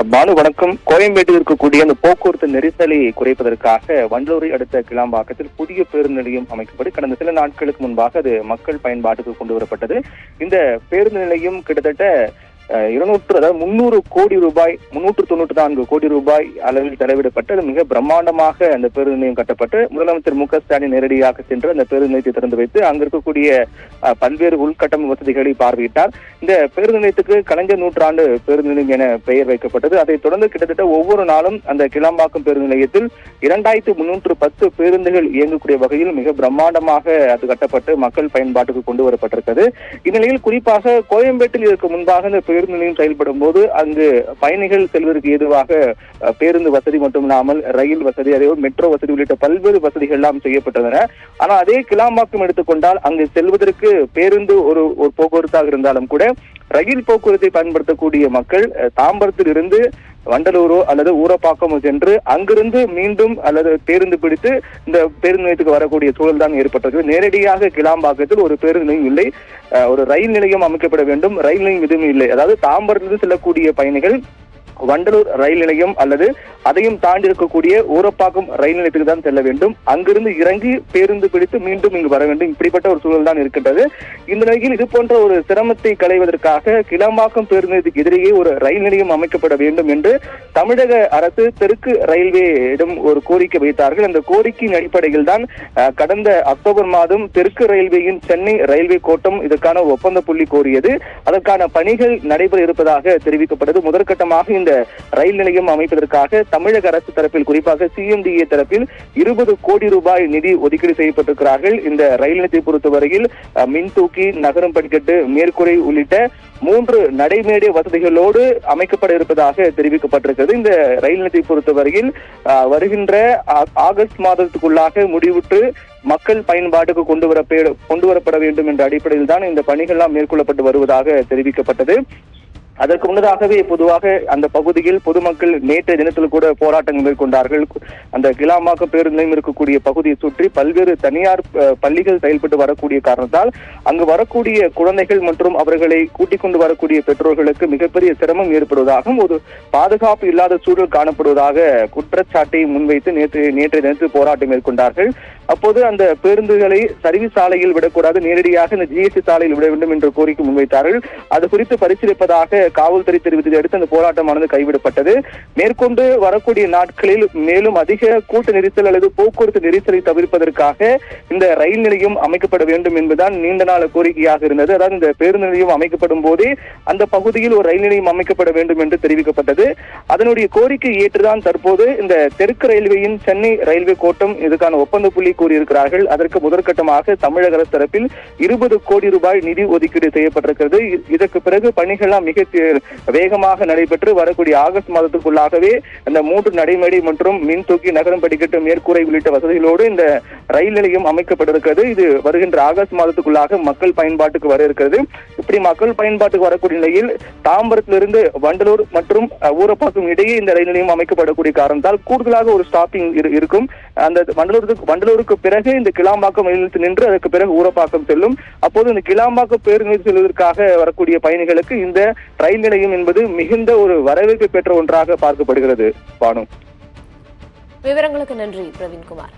பானு வணக்கம். கோயம்பேட்டில் இருக்கக்கூடிய அந்த போக்குவரத்து நெரிசலை குறைப்பதற்காக வண்டலூரை அடுத்த கிளாம்பாக்கத்தில் புதிய பேருந்து நிலையம் அமைக்கப்பட்டு கடந்த சில நாட்களுக்கு முன்பாக அது மக்கள் பயன்பாட்டுக்கு கொண்டு வரப்பட்டது. இந்த பேருந்து நிலையம் கிட்டத்தட்ட 300 கோடி ரூபாய் 394 கோடி ரூபாய் அளவில் செலவிடப்பட்டு அது மிக பிரம்மாண்டமாக அந்த பேருந்து நிலையம் கட்டப்பட்டு முதலமைச்சர் மு க ஸ்டாலின் நேரடியாக சென்று அந்த பேருந்து நிலையத்தை திறந்து வைத்து அங்கு இருக்கக்கூடிய பல்வேறு உள்கட்டமைப்பு வசதிகளை பார்வையிட்டார். இந்த பேருந்து நிலையத்துக்கு கலைஞர் நூற்றாண்டு பேருந்து நிலையம் என பெயர் வைக்கப்பட்டது. அதைத் தொடர்ந்து கிட்டத்தட்ட ஒவ்வொரு நாளும் அந்த கிளாம்பாக்கம் பேருந்து நிலையத்தில் 2310 பேருந்துகள் இயங்கக்கூடிய வகையில் மிக பிரம்மாண்டமாக அது கட்டப்பட்டு மக்கள் பயன்பாட்டுக்கு கொண்டு வரப்பட்டிருக்கிறது. இந்நிலையில் குறிப்பாக கோயம்பேட்டில் இதற்கு முன்பாக இந்த பேருந்து நிலையம் செயல்படும் போது அங்கு பயணிகள் செல்வதற்கு ஏதுவாக பேருந்து வசதி மட்டுமில்லாமல் ரயில் வசதி, அதே மெட்ரோ வசதி உள்ளிட்ட பல்வேறு வசதிகள் எல்லாம் செய்யப்பட்டன. ஆனால் அதே கிளாம்பாக்கம் எடுத்துக்கொண்டால் அங்கு செல்வதற்கு பேருந்து ஒரு போக்குவரத்தாக இருந்தாலும் கூட ரயில் போக்குவரத்தை பயன்படுத்தக்கூடிய மக்கள் தாம்பரத்தில் இருந்து வண்டலூரோ அல்லது ஊரப்பாக்கமோ சென்று அங்கிருந்து மீண்டும் அல்லது பேருந்து பிடித்து இந்த பேருந்து நிலையத்துக்கு வரக்கூடிய சூழல் தான் ஏற்பட்டது. நேரடியாக கிளாம்பாக்கத்தில் ஒரு பேருந்து நிலையம் இல்லை, ஒரு ரயில் நிலையம் அமைக்கப்பட வேண்டும். ரயில் நிலையம் எதுவுமே இல்லை. அதாவது தாம்பரத்திலிருந்து செல்லக்கூடிய பயணிகள் வண்டலூர் ரயில் நிலையம் அல்லது அதையும் தாண்டி இருக்கக்கூடிய ஊரப்பாக்கம் ரயில் நிலையத்துக்கு தான் செல்ல வேண்டும். அங்கிருந்து இறங்கி பேருந்து பிடித்து மீண்டும் இங்கு வர வேண்டும். இப்படிப்பட்ட ஒரு சூழல் தான் இருக்கின்றது. இந்த நிலையில் இது போன்ற ஒரு சிரமத்தை களைவதற்காக கிளாம்பாக்கம் பேருந்து நிலையத்துக்கு எதிரேயே ஒரு ரயில் நிலையம் அமைக்கப்பட வேண்டும் என்று தமிழக அரசு தெற்கு ரயில்வேயிடம் ஒரு கோரிக்கை வைத்தார்கள். அந்த கோரிக்கையின் அடிப்படையில் தான் கடந்த அக்டோபர் மாதம் தெற்கு ரயில்வேயின் சென்னை ரயில்வே கோட்டம் இதற்கான ஒப்பந்த புள்ளி கோரியது. அதற்கான பணிகள் நடைபெற இருப்பதாக தெரிவிக்கப்பட்டது. முதற்கட்டமாக இந்த ரயில் நிலையம் அமைப்பதற்காக தமிழக அரசு தரப்பில் குறிப்பாக CMDA தரப்பில் 20 கோடி ரூபாய் நிதி ஒதுக்கீடு செய்யப்பட்டிருக்கிறார்கள். இந்த ரயில் நிலையத்தை பொறுத்தவரையில் மின்தூக்கி, நகரம் படிக்கட்டு, மேற்கூரை உள்ளிட்ட 3 நடைமேடை வசதிகளோடு அமைக்கப்பட இருப்பதாக தெரிவிக்கப்பட்டிருக்கிறது. இந்த ரயில் நிலையத்தை பொறுத்தவரையில் வருகின்ற ஆகஸ்ட் மாதத்துக்குள்ளாக முடிவுற்று மக்கள் பயன்பாட்டுக்கு கொண்டு வரப்பட வேண்டும் என்ற அடிப்படையில் தான் இந்த பணிகள்லாம் மேற்கொள்ளப்பட்டு வருவதாக தெரிவிக்கப்பட்டது. அதற்கு முன்னதாகவே பொதுவாக அந்த பகுதியில் பொதுமக்கள் நேற்றைய தினத்தில் கூட போராட்டங்கள் மேற்கொண்டார்கள். அந்த கிளாம்பாக்கம் பேருந்து நிலையம் இருக்கக்கூடிய பகுதியை சுற்றி பல்வேறு தனியார் பள்ளிகள் செயல்பட்டு வரக்கூடிய காரணத்தால் அங்கு வரக்கூடிய குழந்தைகள் மற்றும் அவர்களை கூட்டிக் கொண்டு வரக்கூடிய பெற்றோர்களுக்கு மிகப்பெரிய சிரமம் ஏற்படுவதாகவும் ஒரு பாதுகாப்பு இல்லாத சூழல் காணப்படுவதாக குற்றச்சாட்டை முன்வைத்து நேற்றைய தினத்தில் போராட்டம் மேற்கொண்டார்கள். அப்போது அந்த பேருந்துகளை சர்வீஸ் சாலையில் விடக்கூடாது, நேரடியாக இந்த GST சாலையில் விட வேண்டும் என்ற கோரிக்கை முன்வைத்தார்கள். அது குறித்து பரிசீலிப்பதாக காவல்துறை தெரிவித்ததை அடுத்து அந்த போராட்டமானது கைவிடப்பட்டது. மேற்கொண்டு வரக்கூடிய நாட்களில் மேலும் அதிக கூட்ட நெரிசல் அல்லது போக்குவரத்து நெரிசலை தவிர்ப்பதற்காக இந்த ரயில் நிலையம் அமைக்கப்பட வேண்டும் என்பதுதான் நீண்ட நாள் கோரிக்கையாக இருந்தது. அதாவது இந்த பேருந்து நிலையம் அமைக்கப்படும் போதே அந்த பகுதியில் ஒரு ரயில் நிலையம் அமைக்கப்பட வேண்டும் என்று தெரிவிக்கப்பட்டது. அதனுடைய கோரிக்கை ஏற்றுதான் தற்போது இந்த தெற்கு ரயில்வேயின் சென்னை ரயில்வே கோட்டம் இதுக்கான ஒப்பந்த புள்ளி கூறியிருக்கிறார்கள். அதற்கு முதற்கட்டமாக தமிழக அரசு தரப்பில் 20 கோடி ரூபாய் நிதி ஒதுக்கீடு செய்யப்பட்டிருக்கிறது. இதற்கு பிறகு பணிகள்லாம் மிக வேகமாக நடைபெற்று வரக்கூடிய ஆகஸ்ட் மாதத்துக்குள்ளாகவே அந்த 3 நடைமேடை மற்றும் மின்தூக்கி, நகரம் படிக்கட்டு, மேற்கூரை உள்ளிட்ட வசதிகளோடு இந்த ரயில் நிலையம் அமைக்கப்பட்டிருக்கிறது. இது வருகின்ற ஆகஸ்ட் மாதத்துக்குள்ளாக மக்கள் பயன்பாட்டுக்கு வர இருக்கிறது. இப்படி மக்கள் பயன்பாட்டுக்கு வரக்கூடிய நிலையில் தாம்பரத்திலிருந்து வண்டலூர் மற்றும் ஊரப்பாக்கம் இடையே இந்த ரயில் நிலையம் அமைக்கப்படக்கூடிய காரணத்தால் கூடுதலாக ஒரு ஸ்டாப்பிங் இருக்கும். அந்த வண்டலூருக்கு பிறகு இந்த கிளாம்பாக்கம் ரயில் நின்று அதற்கு பிறகு ஊரப்பாக்கம் செல்லும். அப்போது இந்த கிளாம்பாக்கம் பேருந்து செல்வதற்காக வரக்கூடிய பயணிகளுக்கு இந்த ரயில் நிலையம் என்பது மிகுந்த ஒரு வரவேற்பு பெற்ற ஒன்றாக பார்க்கப்படுகிறது. பானு, விவரங்களுக்கு நன்றி பிரவீன்குமார்.